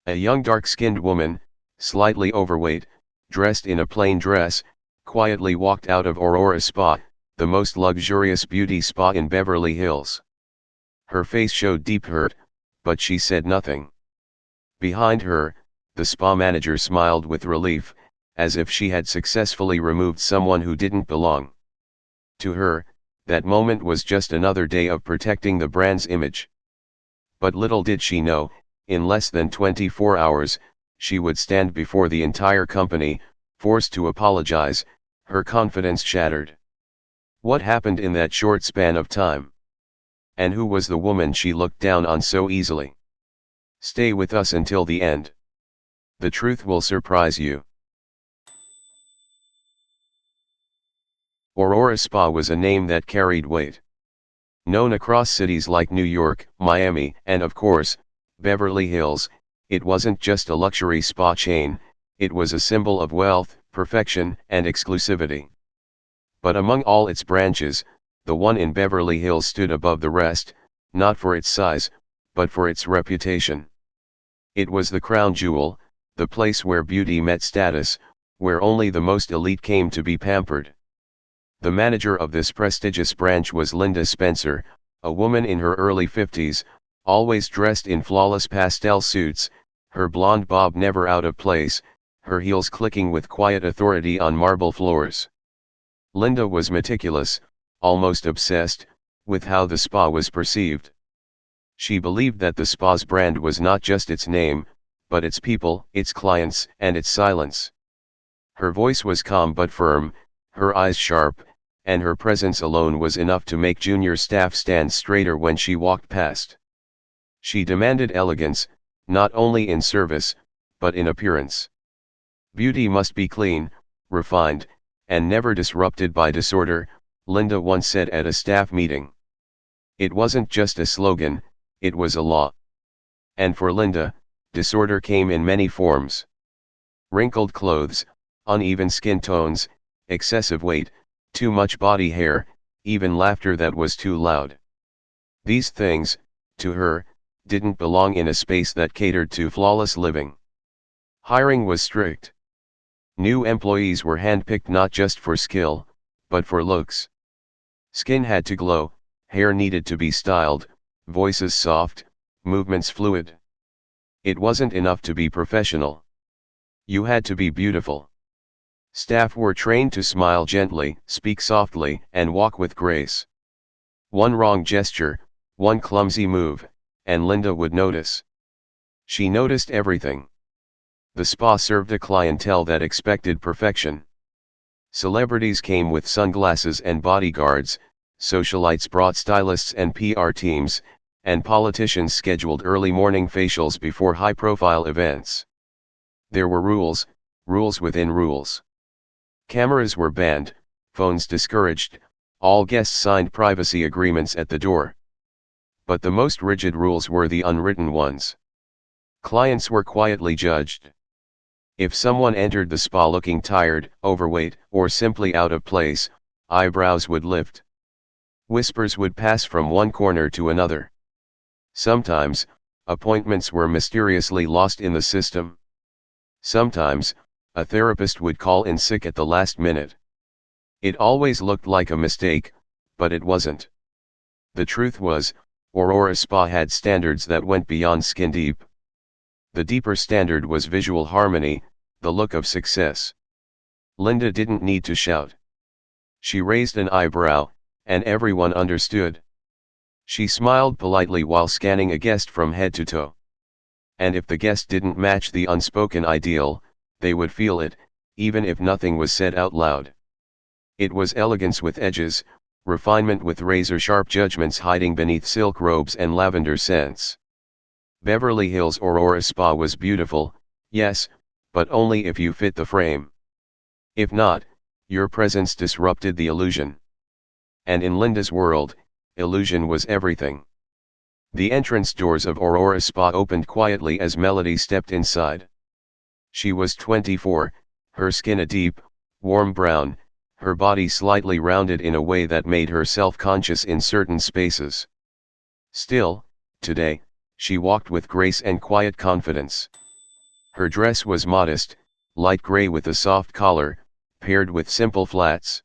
A young dark-skinned woman, slightly overweight, dressed in a plain dress, quietly walked out of Aurora Spa, the most luxurious beauty spa in Beverly Hills. Her face showed deep hurt, but she said nothing. Behind her, the spa manager smiled with relief, as if she had successfully removed someone who didn't belong. To her, that moment was just another day of protecting the brand's image. But little did she know, in less than 24 hours, she would stand before the entire company, forced to apologize, her confidence shattered. What happened in that short span of time? And who was the woman she looked down on so easily? Stay with us until the end. The truth will surprise you. Aurora Spa was a name that carried weight. Known across cities like New York, Miami, and of course, Beverly Hills, it wasn't just a luxury spa chain, it was a symbol of wealth, perfection, and exclusivity. But among all its branches, the one in Beverly Hills stood above the rest, not for its size, but for its reputation. It was the crown jewel, the place where beauty met status, where only the most elite came to be pampered. The manager of this prestigious branch was Linda Spencer, a woman in her early 50s, always dressed in flawless pastel suits, her blonde bob never out of place, her heels clicking with quiet authority on marble floors. Linda was meticulous, almost obsessed, with how the spa was perceived. She believed that the spa's brand was not just its name, but its people, its clients, and its silence. Her voice was calm but firm, her eyes sharp, and her presence alone was enough to make junior staff stand straighter when she walked past. She demanded elegance, not only in service, but in appearance. Beauty must be clean, refined, and never disrupted by disorder, Linda once said at a staff meeting. It wasn't just a slogan, it was a law. And for Linda, disorder came in many forms. Wrinkled clothes, uneven skin tones, excessive weight, too much body hair, even laughter that was too loud. These things, to her, didn't belong in a space that catered to flawless living. Hiring was strict. New employees were handpicked not just for skill, but for looks. Skin had to glow, hair needed to be styled, voices soft, movements fluid. It wasn't enough to be professional. You had to be beautiful. Staff were trained to smile gently, speak softly, and walk with grace. One wrong gesture, one clumsy move, and Linda would notice. She noticed everything. The spa served a clientele that expected perfection. Celebrities came with sunglasses and bodyguards, socialites brought stylists and PR teams, and politicians scheduled early morning facials before high-profile events. There were rules, rules within rules. Cameras were banned, phones discouraged, all guests signed privacy agreements at the door. But the most rigid rules were the unwritten ones. Clients were quietly judged. If someone entered the spa looking tired, overweight, or simply out of place, eyebrows would lift. Whispers would pass from one corner to another. Sometimes, appointments were mysteriously lost in the system. Sometimes, a therapist would call in sick at the last minute. It always looked like a mistake, but it wasn't. The truth was, Aurora Spa had standards that went beyond skin deep. The deeper standard was visual harmony, the look of success. Linda didn't need to shout. She raised an eyebrow, and everyone understood. She smiled politely while scanning a guest from head to toe. And if the guest didn't match the unspoken ideal, they would feel it, even if nothing was said out loud. It was elegance with edges, refinement with razor-sharp judgments hiding beneath silk robes and lavender scents. Beverly Hills Aurora Spa was beautiful, yes, but only if you fit the frame. If not, your presence disrupted the illusion. And in Linda's world, illusion was everything. The entrance doors of Aurora Spa opened quietly as Melody stepped inside. She was 24, her skin a deep, warm brown, her body slightly rounded in a way that made her self-conscious in certain spaces. Still, today, she walked with grace and quiet confidence. Her dress was modest, light gray with a soft collar, paired with simple flats.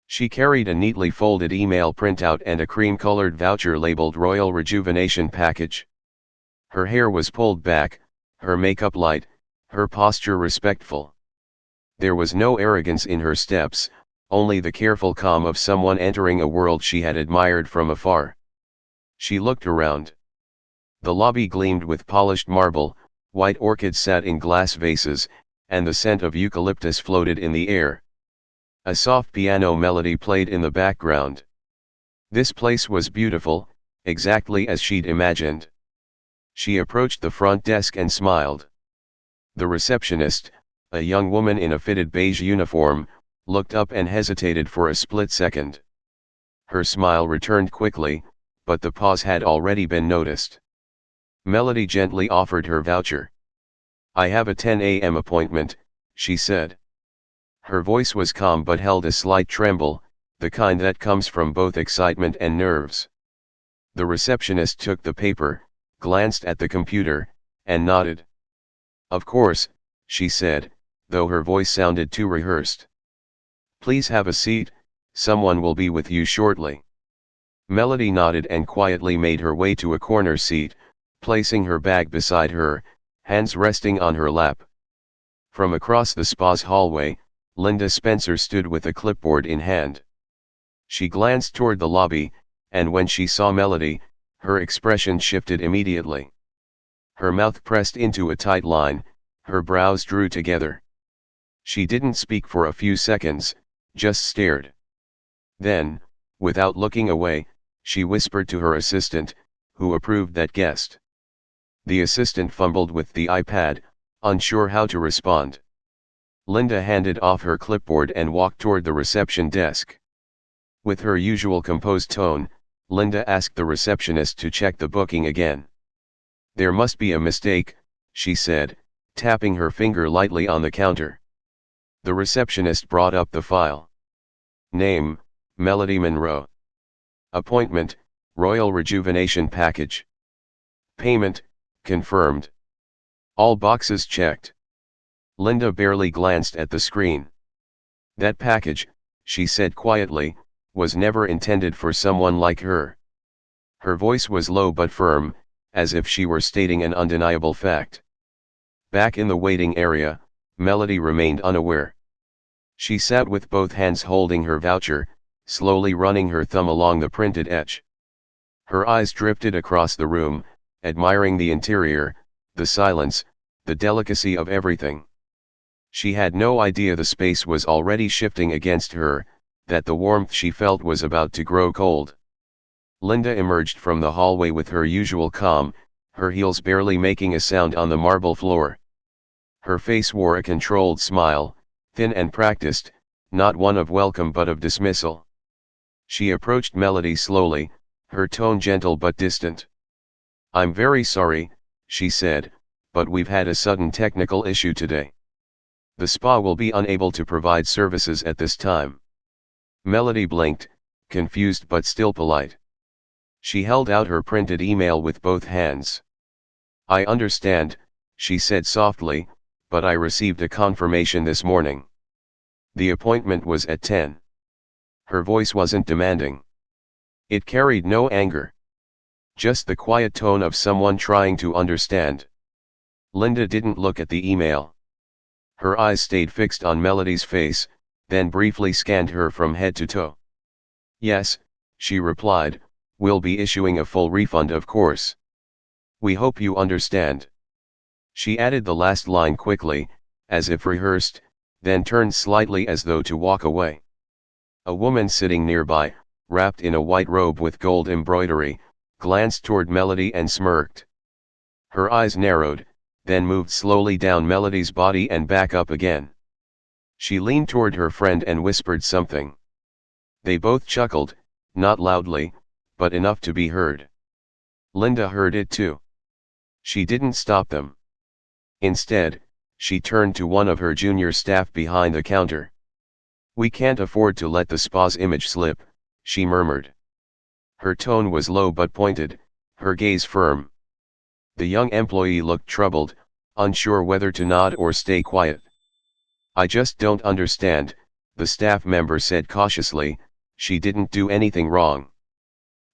She carried a neatly folded email printout and a cream-colored voucher labeled Royal Rejuvenation Package. Her hair was pulled back, her makeup light, her posture respectful. There was no arrogance in her steps, only the careful calm of someone entering a world she had admired from afar. She looked around. The lobby gleamed with polished marble, white orchids sat in glass vases, and the scent of eucalyptus floated in the air. A soft piano melody played in the background. This place was beautiful, exactly as she'd imagined. She approached the front desk and smiled. The receptionist, a young woman in a fitted beige uniform, looked up and hesitated for a split second. Her smile returned quickly, but the pause had already been noticed. Melody gently offered her voucher. "I have a 10 a.m. appointment," she said. Her voice was calm but held a slight tremble, the kind that comes from both excitement and nerves. The receptionist took the paper, glanced at the computer, and nodded. "Of course," she said, though her voice sounded too rehearsed. "Please have a seat, someone will be with you shortly." Melody nodded and quietly made her way to a corner seat, placing her bag beside her, hands resting on her lap. From across the spa's hallway, Linda Spencer stood with a clipboard in hand. She glanced toward the lobby, and when she saw Melody, her expression shifted immediately. Her mouth pressed into a tight line, her brows drew together. She didn't speak for a few seconds, just stared. Then, without looking away, she whispered to her assistant, who approved that guest. The assistant fumbled with the iPad, unsure how to respond. Linda handed off her clipboard and walked toward the reception desk. With her usual composed tone, Linda asked the receptionist to check the booking again. "There must be a mistake," she said, tapping her finger lightly on the counter. The receptionist brought up the file. Name, Melody Monroe. Appointment, Royal Rejuvenation Package. Payment, confirmed. All boxes checked. Linda barely glanced at the screen. "That package," she said quietly, "was never intended for someone like her." Her voice was low but firm, as if she were stating an undeniable fact. Back in the waiting area, Melody remained unaware. She sat with both hands holding her voucher, slowly running her thumb along the printed edge. Her eyes drifted across the room, admiring the interior, the silence, the delicacy of everything. She had no idea the space was already shifting against her, that the warmth she felt was about to grow cold. Linda emerged from the hallway with her usual calm, her heels barely making a sound on the marble floor. Her face wore a controlled smile, thin and practiced, not one of welcome but of dismissal. She approached Melody slowly, her tone gentle but distant. "I'm very sorry," she said, "but we've had a sudden technical issue today. The spa will be unable to provide services at this time." Melody blinked, confused but still polite. She held out her printed email with both hands. "I understand," she said softly, "but I received a confirmation this morning. The appointment was at 10. Her voice wasn't demanding. It carried no anger. Just the quiet tone of someone trying to understand. Linda didn't look at the email. Her eyes stayed fixed on Melody's face, then briefly scanned her from head to toe. "Yes," she replied, "we'll be issuing a full refund of course. We hope you understand." She added the last line quickly, as if rehearsed, then turned slightly as though to walk away. A woman sitting nearby, wrapped in a white robe with gold embroidery, glanced toward Melody and smirked. Her eyes narrowed, then moved slowly down Melody's body and back up again. She leaned toward her friend and whispered something. They both chuckled, not loudly, but enough to be heard. Linda heard it too. She didn't stop them. Instead, she turned to one of her junior staff behind the counter. "We can't afford to let the spa's image slip," she murmured. Her tone was low but pointed, her gaze firm. The young employee looked troubled, unsure whether to nod or stay quiet. "I just don't understand," the staff member said cautiously. "She didn't do anything wrong."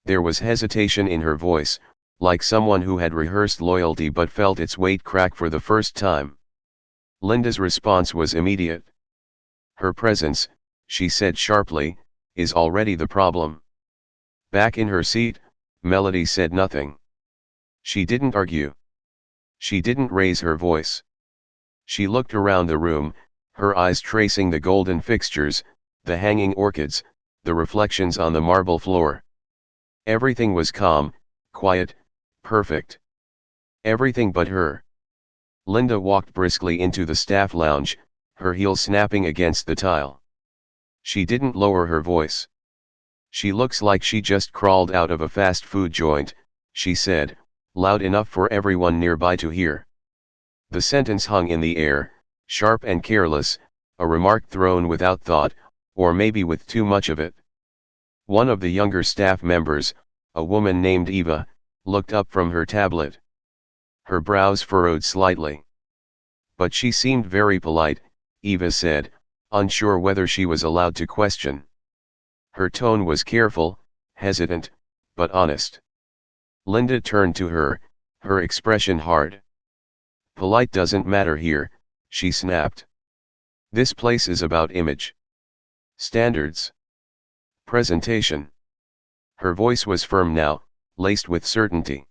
There was hesitation in her voice, like someone who had rehearsed loyalty but felt its weight crack for the first time. Linda's response was immediate. "Her presence," she said sharply, "is already the problem." Back in her seat, Melody said nothing. She didn't argue. She didn't raise her voice. She looked around the room, her eyes tracing the golden fixtures, the hanging orchids, the reflections on the marble floor. Everything was calm, quiet, perfect. Everything but her. Linda walked briskly into the staff lounge, her heels snapping against the tile. She didn't lower her voice. "She looks like she just crawled out of a fast food joint," she said, loud enough for everyone nearby to hear. The sentence hung in the air, sharp and careless, a remark thrown without thought, or maybe with too much of it. One of the younger staff members, a woman named Eva, looked up from her tablet. Her brows furrowed slightly. "But she seemed very polite," Eva said, unsure whether she was allowed to question. Her tone was careful, hesitant, but honest. Linda turned to her, her expression hard. "Polite doesn't matter here," she snapped. "This place is about image. Standards. Presentation." Her voice was firm now, laced with certainty.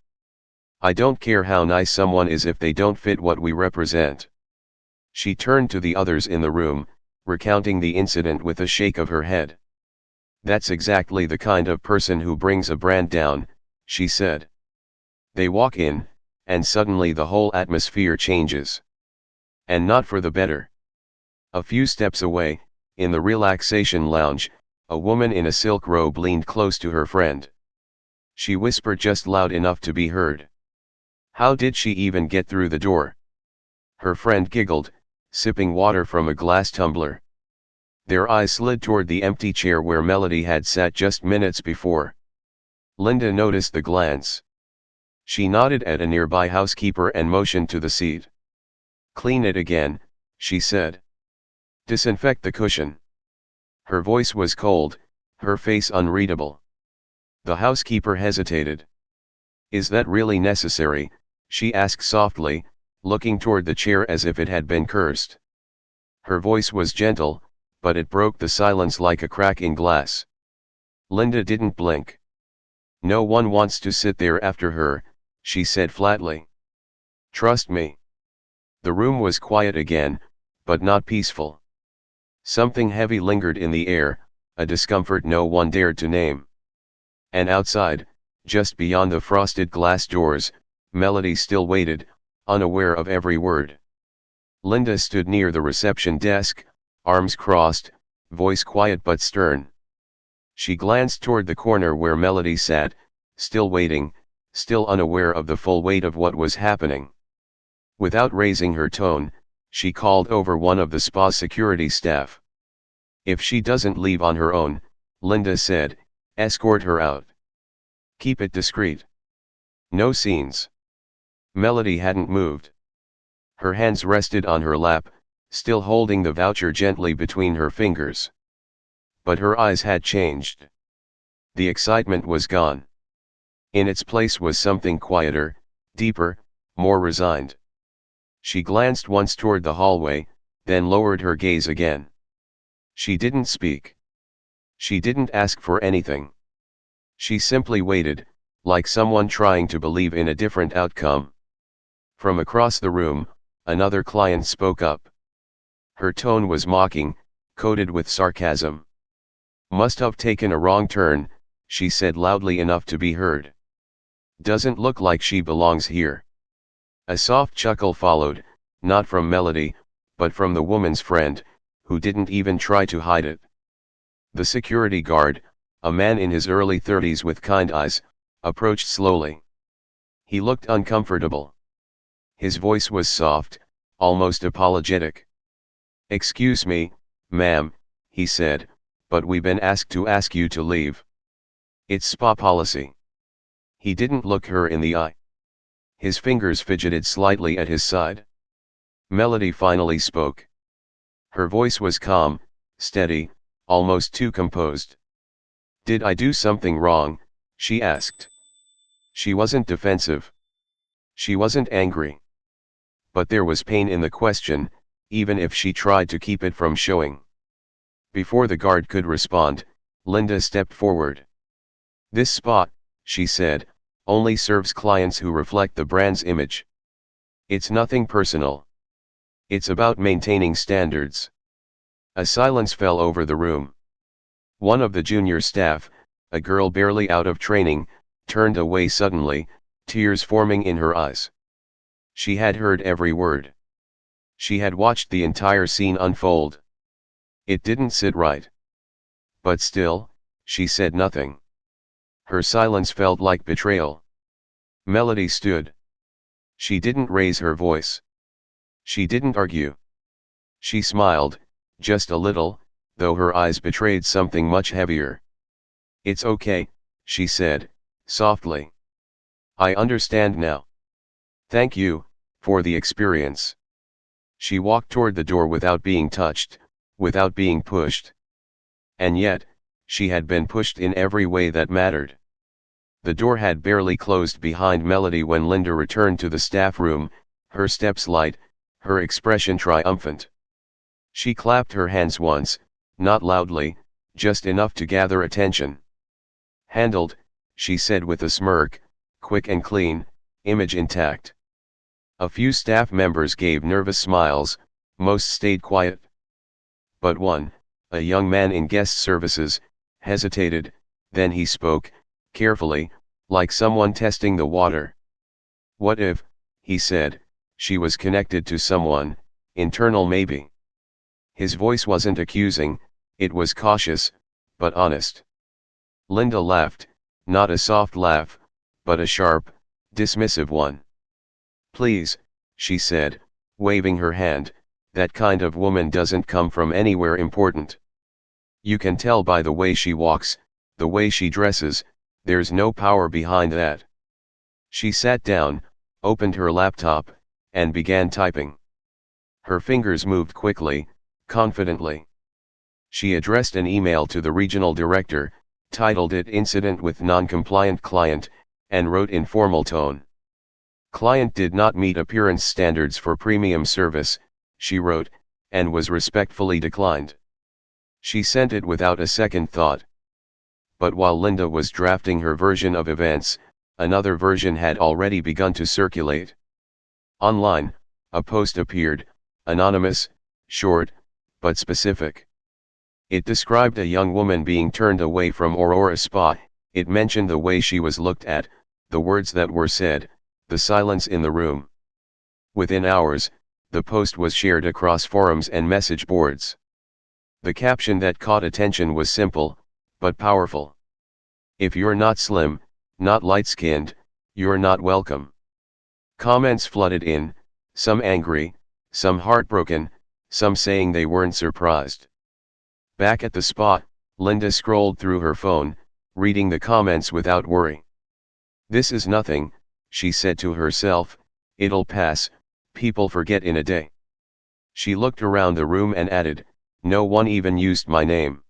"I don't care how nice someone is if they don't fit what we represent." She turned to the others in the room, recounting the incident with a shake of her head. "That's exactly the kind of person who brings a brand down," she said. "They walk in, and suddenly the whole atmosphere changes. And not for the better." A few steps away, in the relaxation lounge, a woman in a silk robe leaned close to her friend. She whispered just loud enough to be heard. "How did she even get through the door?" Her friend giggled, sipping water from a glass tumbler. Their eyes slid toward the empty chair where Melody had sat just minutes before. Linda noticed the glance. She nodded at a nearby housekeeper and motioned to the seat. "Clean it again," she said. "Disinfect the cushion." Her voice was cold, her face unreadable. The housekeeper hesitated. "Is that really necessary?" she asked softly, looking toward the chair as if it had been cursed. Her voice was gentle, but it broke the silence like a crack in glass. Linda didn't blink. "No one wants to sit there after her," she said flatly. "Trust me." The room was quiet again, but not peaceful. Something heavy lingered in the air, a discomfort no one dared to name. And outside, just beyond the frosted glass doors, Melody still waited, unaware of every word. Linda stood near the reception desk, arms crossed, voice quiet but stern. She glanced toward the corner where Melody sat, still waiting, still unaware of the full weight of what was happening. Without raising her tone, she called over one of the spa's security staff. "If she doesn't leave on her own," Linda said, "escort her out. Keep it discreet. No scenes." Melody hadn't moved. Her hands rested on her lap, still holding the voucher gently between her fingers. But her eyes had changed. The excitement was gone. In its place was something quieter, deeper, more resigned. She glanced once toward the hallway, then lowered her gaze again. She didn't speak. She didn't ask for anything. She simply waited, like someone trying to believe in a different outcome. From across the room, another client spoke up. Her tone was mocking, coated with sarcasm. "Must have taken a wrong turn," she said loudly enough to be heard. "Doesn't look like she belongs here." A soft chuckle followed, not from Melody, but from the woman's friend, who didn't even try to hide it. The security guard, a man in his early 30s with kind eyes, approached slowly. He looked uncomfortable. His voice was soft, almost apologetic. "Excuse me, ma'am," he said, "but we've been asked to ask you to leave. It's spa policy." He didn't look her in the eye. His fingers fidgeted slightly at his side. Melody finally spoke. Her voice was calm, steady, almost too composed. "Did I do something wrong?" she asked. She wasn't defensive. She wasn't angry. But there was pain in the question, even if she tried to keep it from showing. Before the guard could respond, Linda stepped forward. "This spot," she said, "only serves clients who reflect the brand's image. It's nothing personal. It's about maintaining standards." A silence fell over the room. One of the junior staff, a girl barely out of training, turned away suddenly, tears forming in her eyes. She had heard every word. She had watched the entire scene unfold. It didn't sit right. But still, she said nothing. Her silence felt like betrayal. Melody stood. She didn't raise her voice. She didn't argue. She smiled, just a little, though her eyes betrayed something much heavier. "It's okay," she said, softly. "I understand now. Thank you, for the experience." She walked toward the door without being touched, without being pushed. And yet, she had been pushed in every way that mattered. The door had barely closed behind Melody when Linda returned to the staff room, her steps light, her expression triumphant. She clapped her hands once, not loudly, just enough to gather attention. "Handled," she said with a smirk, "quick and clean, image intact." A few staff members gave nervous smiles, most stayed quiet. But one, a young man in guest services, hesitated, then he spoke, carefully, like someone testing the water. "What if," he said, "she was connected to someone, internal maybe?" His voice wasn't accusing, it was cautious, but honest. Linda laughed, not a soft laugh, but a sharp, dismissive one. "Please," she said, waving her hand, "that kind of woman doesn't come from anywhere important. You can tell by the way she walks, the way she dresses, there's no power behind that." She sat down, opened her laptop, and began typing. Her fingers moved quickly, confidently. She addressed an email to the regional director, titled it "Incident with Non-Compliant Client," and wrote in formal tone. "Client did not meet appearance standards for premium service," she wrote, and was respectfully declined. She sent it without a second thought. But while Linda was drafting her version of events, another version had already begun to circulate. Online, a post appeared, anonymous, short, but specific. It described a young woman being turned away from Aurora Spa. It mentioned the way she was looked at, the words that were said, the silence in the room. Within hours, the post was shared across forums and message boards. The caption that caught attention was simple, but powerful. "If you're not slim, not light-skinned, you're not welcome." Comments flooded in, some angry, some heartbroken, some saying they weren't surprised. Back at the spot, Linda scrolled through her phone, reading the comments without worry. "This is nothing," she said to herself, "it'll pass, people forget in a day." She looked around the room and added, "No one even used my name."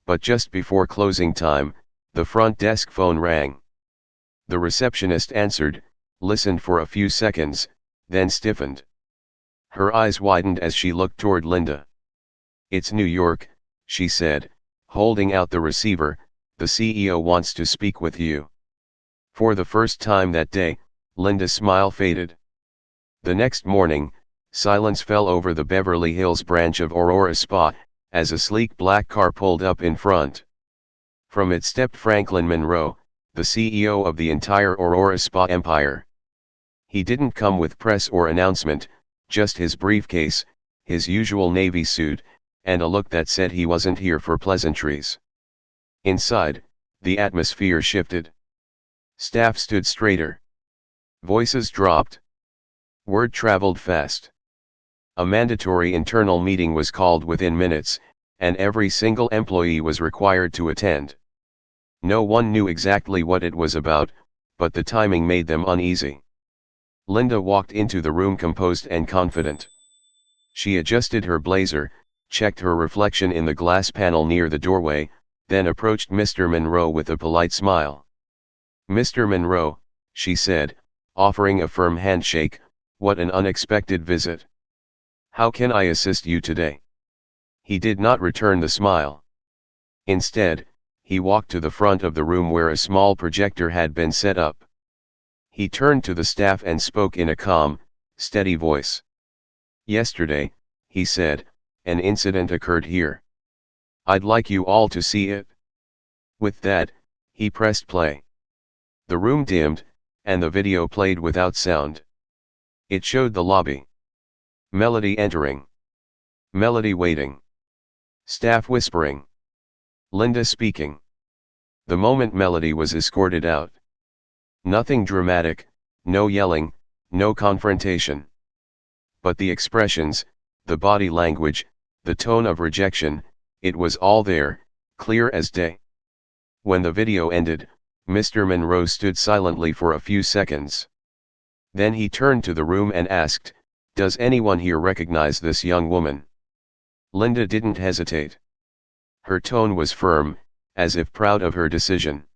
But just before closing time, the front desk phone rang. The receptionist answered, listened for a few seconds, then stiffened. Her eyes widened as she looked toward Linda. "It's New York," she said, holding out the receiver, "the CEO wants to speak with you." For the first time that day, Linda's smile faded. The next morning, silence fell over the Beverly Hills branch of Aurora Spa, as a sleek black car pulled up in front. From it stepped Franklin Monroe, the CEO of the entire Aurora Spa empire. He didn't come with press or announcement, just his briefcase, his usual navy suit, and a look that said he wasn't here for pleasantries. Inside, the atmosphere shifted. Staff stood straighter. Voices dropped. Word traveled fast. A mandatory internal meeting was called within minutes, and every single employee was required to attend. No one knew exactly what it was about, but the timing made them uneasy. Linda walked into the room composed and confident. She adjusted her blazer, checked her reflection in the glass panel near the doorway, then approached Mr. Monroe with a polite smile. "Mr. Monroe," she said, offering a firm handshake, "what an unexpected visit. How can I assist you today?" He did not return the smile. Instead, he walked to the front of the room where a small projector had been set up. He turned to the staff and spoke in a calm, steady voice. "Yesterday," he said, "an incident occurred here. I'd like you all to see it." With that, he pressed play. The room dimmed, and the video played without sound. It showed the lobby. Melody entering. Melody waiting. Staff whispering. Linda speaking. The moment Melody was escorted out. Nothing dramatic, no yelling, no confrontation. But the expressions, the body language, the tone of rejection, it was all there, clear as day. When the video ended, Mr. Monroe stood silently for a few seconds. Then he turned to the room and asked, "Does anyone here recognize this young woman?" Linda didn't hesitate. Her tone was firm, as if proud of her decision.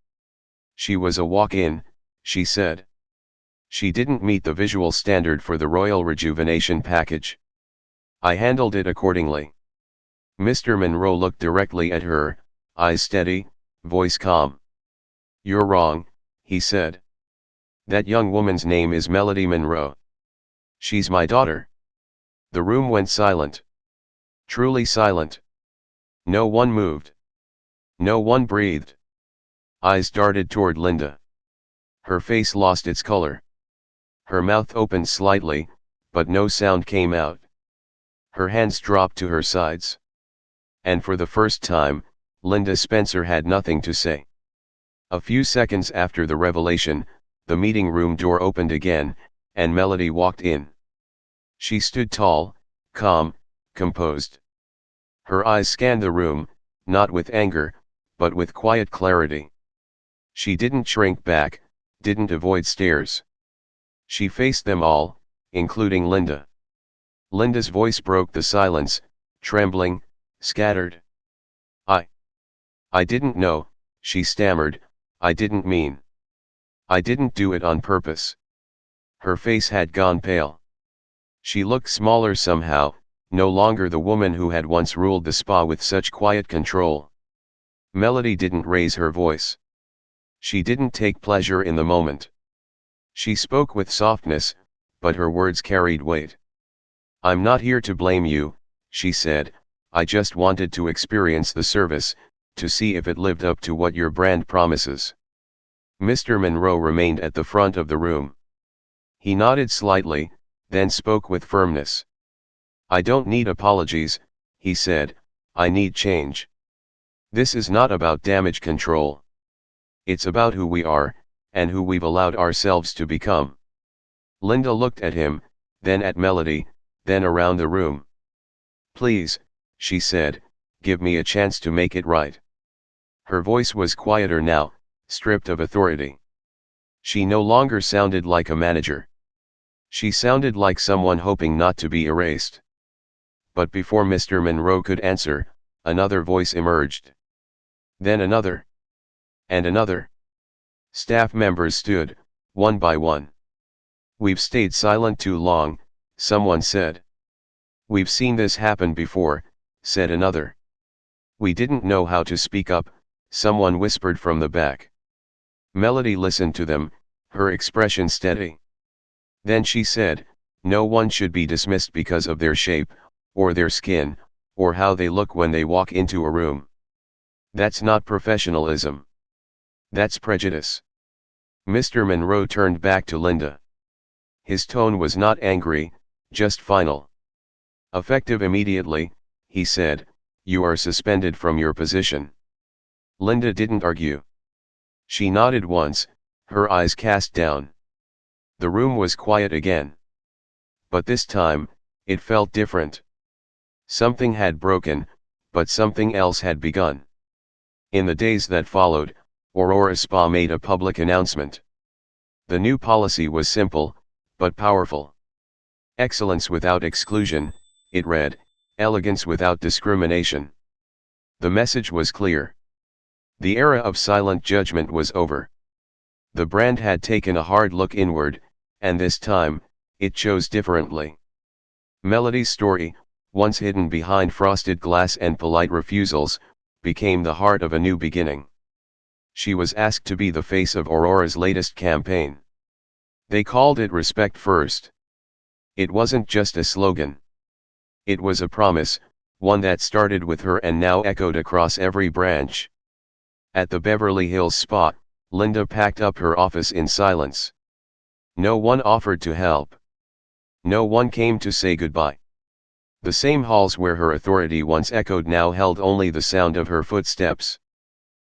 "She was a walk-in," she said. "She didn't meet the visual standard for the Royal Rejuvenation package. I handled it accordingly." Mr. Monroe looked directly at her, eyes steady, voice calm. "You're wrong," he said. "That young woman's name is Melody Monroe. She's my daughter." The room went silent. Truly silent. No one moved. No one breathed. Eyes darted toward Linda. Her face lost its color. Her mouth opened slightly, but no sound came out. Her hands dropped to her sides. And for the first time, Linda Spencer had nothing to say. A few seconds after the revelation, the meeting room door opened again, and Melody walked in. She stood tall, calm, composed. Her eyes scanned the room, not with anger, but with quiet clarity. She didn't shrink back, didn't avoid stares. She faced them all, including Linda. Linda's voice broke the silence, trembling, scattered. I didn't know," she stammered, "I didn't mean. I didn't do it on purpose." Her face had gone pale. She looked smaller somehow, no longer the woman who had once ruled the spa with such quiet control. Melody didn't raise her voice. She didn't take pleasure in the moment. She spoke with softness, but her words carried weight. "I'm not here to blame you," she said, "I just wanted to experience the service, to see if it lived up to what your brand promises." Mr. Monroe remained at the front of the room. He nodded slightly, then spoke with firmness. "I don't need apologies," he said, "I need change. This is not about damage control. It's about who we are, and who we've allowed ourselves to become." Linda looked at him, then at Melody, then around the room. "Please," she said, "give me a chance to make it right." Her voice was quieter now, stripped of authority. She no longer sounded like a manager. She sounded like someone hoping not to be erased. But before Mr. Monroe could answer, another voice emerged. Then another. And another. Staff members stood, one by one. "We've stayed silent too long," someone said. "We've seen this happen before," said another. "We didn't know how to speak up," someone whispered from the back. Melody listened to them, her expression steady. Then she said, "No one should be dismissed because of their shape, or their skin, or how they look when they walk into a room. That's not professionalism. That's prejudice." Mr. Monroe turned back to Linda. His tone was not angry, just final. "Effective immediately," he said, "you are suspended from your position." Linda didn't argue. She nodded once, her eyes cast down. The room was quiet again. But this time, it felt different. Something had broken, but something else had begun. In the days that followed, Aurora Spa made a public announcement. The new policy was simple, but powerful. Excellence without exclusion, It read, "Elegance without discrimination." The message was clear. The era of silent judgment was over. The brand had taken a hard look inward, and this time, it chose differently. Melody's story, once hidden behind frosted glass and polite refusals, became the heart of a new beginning. She was asked to be the face of Aurora's latest campaign. They called it Respect First. It wasn't just a slogan. It was a promise, one that started with her and now echoed across every branch. At the Beverly Hills spa, Linda packed up her office in silence. No one offered to help. No one came to say goodbye. The same halls where her authority once echoed now held only the sound of her footsteps.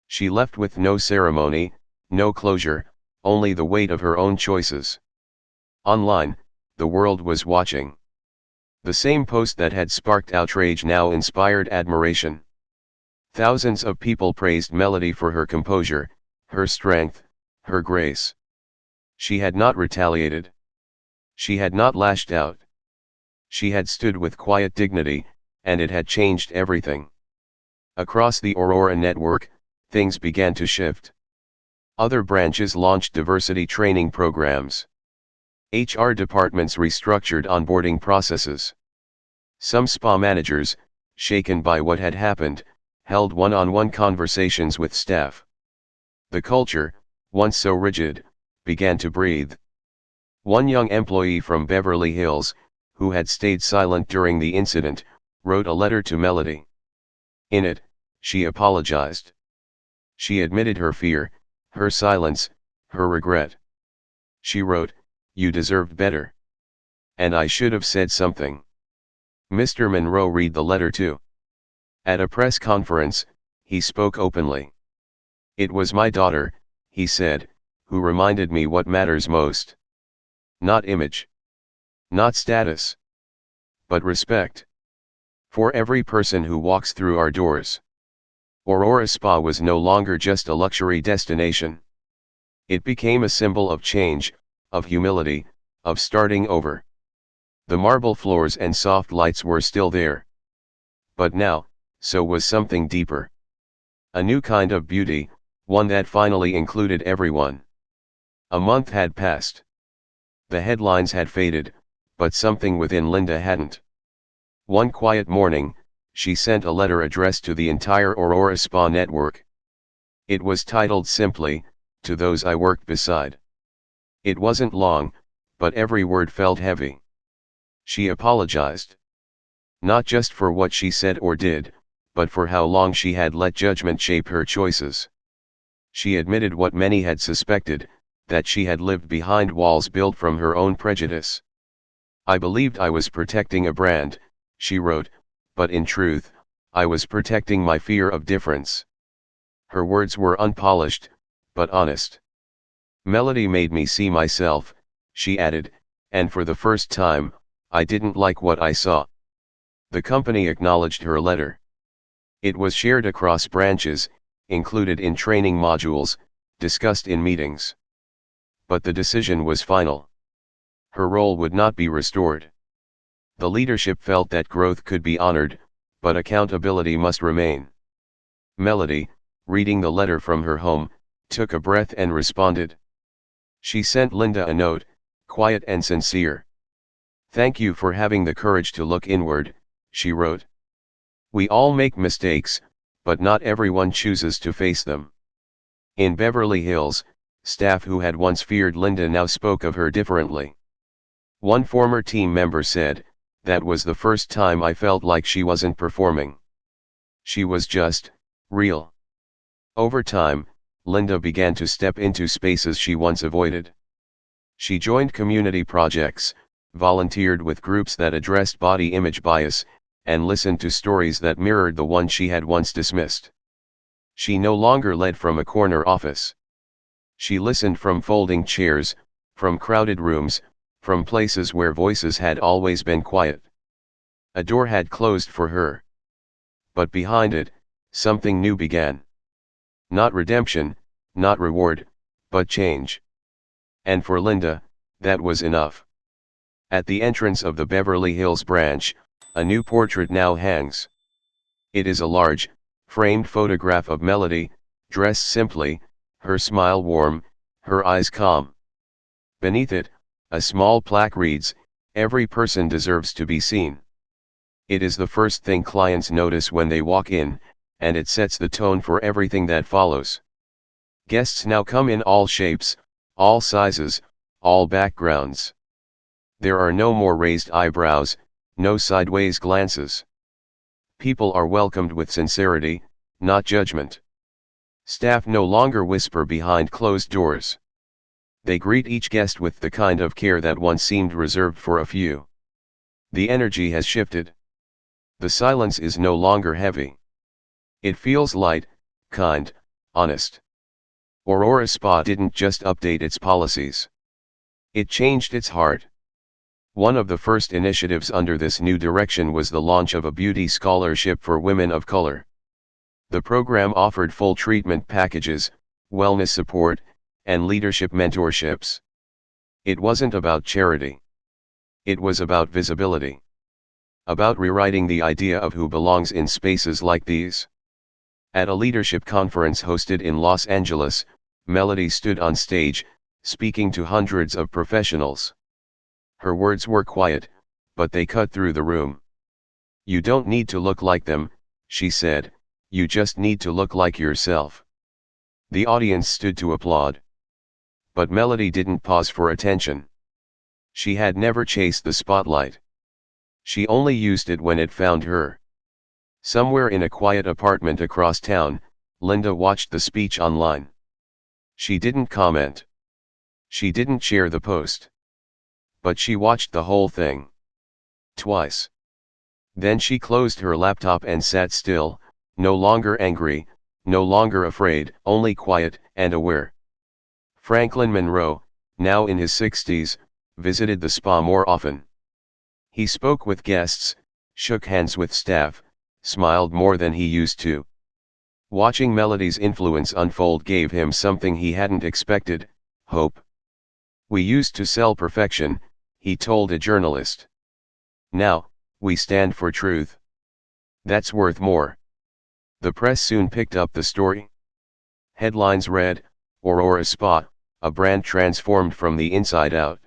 She left with no ceremony, no closure, only the weight of her own choices. Online, the world was watching. The same post that had sparked outrage now inspired admiration. Thousands of people praised Melody for her composure, her strength, her grace. She had not retaliated. She had not lashed out. She had stood with quiet dignity, and it had changed everything. Across the Aurora network, things began to shift. Other branches launched diversity training programs. HR departments restructured onboarding processes. Some spa managers, shaken by what had happened, held one-on-one conversations with staff. The culture, once so rigid, began to breathe. One young employee from Beverly Hills, who had stayed silent during the incident, wrote a letter to Melody. In it, she apologized. She admitted her fear, her silence, her regret. She wrote, "You deserved better. And I should have said something." Mr. Monroe read the letter too. At a press conference, he spoke openly. "It was my daughter," he said, "who reminded me what matters most. Not image. Not status. But respect. For every person who walks through our doors." Aurora Spa was no longer just a luxury destination. It became a symbol of change, of humility, of starting over. The marble floors and soft lights were still there. But now, so was something deeper. A new kind of beauty, one that finally included everyone. A month had passed. The headlines had faded, but something within Linda hadn't. One quiet morning, she sent a letter addressed to the entire Aurora Spa network. It was titled simply, "To those I worked beside." It wasn't long, but every word felt heavy. She apologized. Not just for what she said or did, but for how long she had let judgment shape her choices. She admitted what many had suspected, that she had lived behind walls built from her own prejudice. "I believed I was protecting a brand," she wrote, "but in truth, I was protecting my fear of difference." Her words were unpolished, but honest. "Melody made me see myself," she added, "and for the first time, I didn't like what I saw." The company acknowledged her letter. It was shared across branches, included in training modules, discussed in meetings. But the decision was final. Her role would not be restored. The leadership felt that growth could be honored, but accountability must remain. Melody, reading the letter from her home, took a breath and responded. She sent Linda a note, quiet and sincere. "Thank you for having the courage to look inward," she wrote. "We all make mistakes, but not everyone chooses to face them." In Beverly Hills, staff who had once feared Linda now spoke of her differently. One former team member said, "That was the first time I felt like she wasn't performing. She was just real." Over time, Linda began to step into spaces she once avoided. She joined community projects, volunteered with groups that addressed body image bias, and listened to stories that mirrored the ones she had once dismissed. She no longer led from a corner office. She listened from folding chairs, from crowded rooms, from places where voices had always been quiet. A door had closed for her. But behind it, something new began. Not redemption, not reward, but change. And for Linda, that was enough. At the entrance of the Beverly Hills branch, A new portrait now hangs. It is a large, framed photograph of Melody, dressed simply, her smile warm, her eyes calm. Beneath it, a small plaque reads, "Every person deserves to be seen." It is the first thing clients notice when they walk in, and it sets the tone for everything that follows. Guests now come in all shapes, all sizes, all backgrounds. There are no more raised eyebrows, no sideways glances. People are welcomed with sincerity, not judgment. Staff no longer whisper behind closed doors. They greet each guest with the kind of care that once seemed reserved for a few. The energy has shifted. The silence is no longer heavy. It feels light, kind, honest. Aurora Spa didn't just update its policies. It changed its heart. One of the first initiatives under this new direction was the launch of a beauty scholarship for women of color. The program offered full treatment packages, wellness support, and leadership mentorships. It wasn't about charity. It was about visibility. About rewriting the idea of who belongs in spaces like these. At a leadership conference hosted in Los Angeles, Melody stood on stage, speaking to hundreds of professionals. Her words were quiet, but they cut through the room. "You don't need to look like them," she said, "you just need to look like yourself." The audience stood to applaud. But Melody didn't pause for attention. She had never chased the spotlight. She only used it when it found her. Somewhere in a quiet apartment across town, Linda watched the speech online. She didn't comment. She didn't share the post. But she watched the whole thing. Twice. Then she closed her laptop and sat still, no longer angry, no longer afraid, only quiet and aware. Franklin Monroe, now in his 60s, visited the spa more often. He spoke with guests, shook hands with staff, smiled more than he used to. Watching Melody's influence unfold gave him something he hadn't expected: hope. "We used to sell perfection," he told a journalist. "Now, we stand for truth. That's worth more." The press soon picked up the story. Headlines read, "Aurora Spa, a brand transformed from the inside out."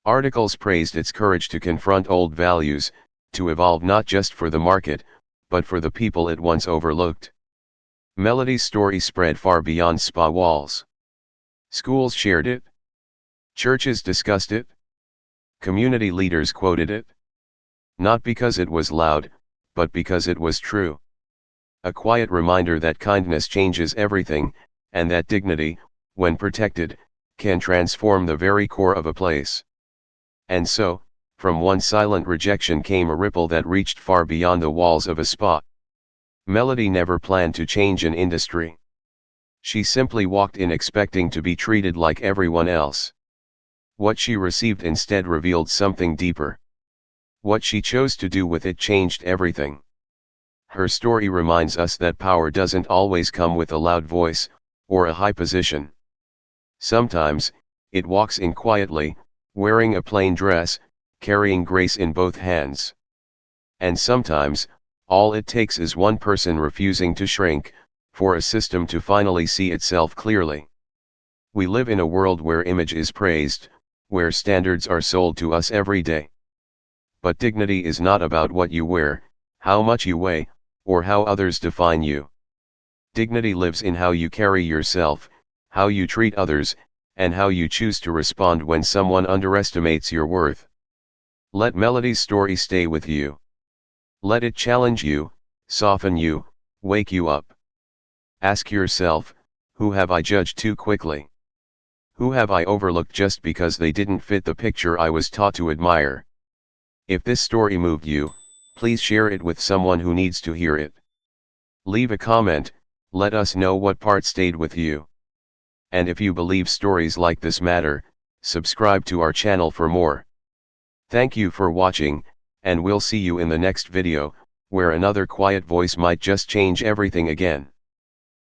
Articles praised its courage to confront old values, to evolve not just for the market, but for the people it once overlooked. Melody's story spread far beyond spa walls. Schools shared it. Churches discussed it. Community leaders quoted it. Not because it was loud, but because it was true. A quiet reminder that kindness changes everything, and that dignity, when protected, can transform the very core of a place. And so, from one silent rejection came a ripple that reached far beyond the walls of a spa. Melody never planned to change an industry. She simply walked in expecting to be treated like everyone else. What she received instead revealed something deeper. What she chose to do with it changed everything. Her story reminds us that power doesn't always come with a loud voice, or a high position. Sometimes, it walks in quietly, wearing a plain dress, carrying grace in both hands. And sometimes, all it takes is one person refusing to shrink, for a system to finally see itself clearly. We live in a world where image is praised, where standards are sold to us every day. But dignity is not about what you wear, how much you weigh, or how others define you. Dignity lives in how you carry yourself, how you treat others, and how you choose to respond when someone underestimates your worth. Let Melody's story stay with you. Let it challenge you, soften you, wake you up. Ask yourself, who have I judged too quickly? Who have I overlooked just because they didn't fit the picture I was taught to admire? If this story moved you, please share it with someone who needs to hear it. Leave a comment, let us know what part stayed with you. And if you believe stories like this matter, subscribe to our channel for more. Thank you for watching, and we'll see you in the next video, where another quiet voice might just change everything again.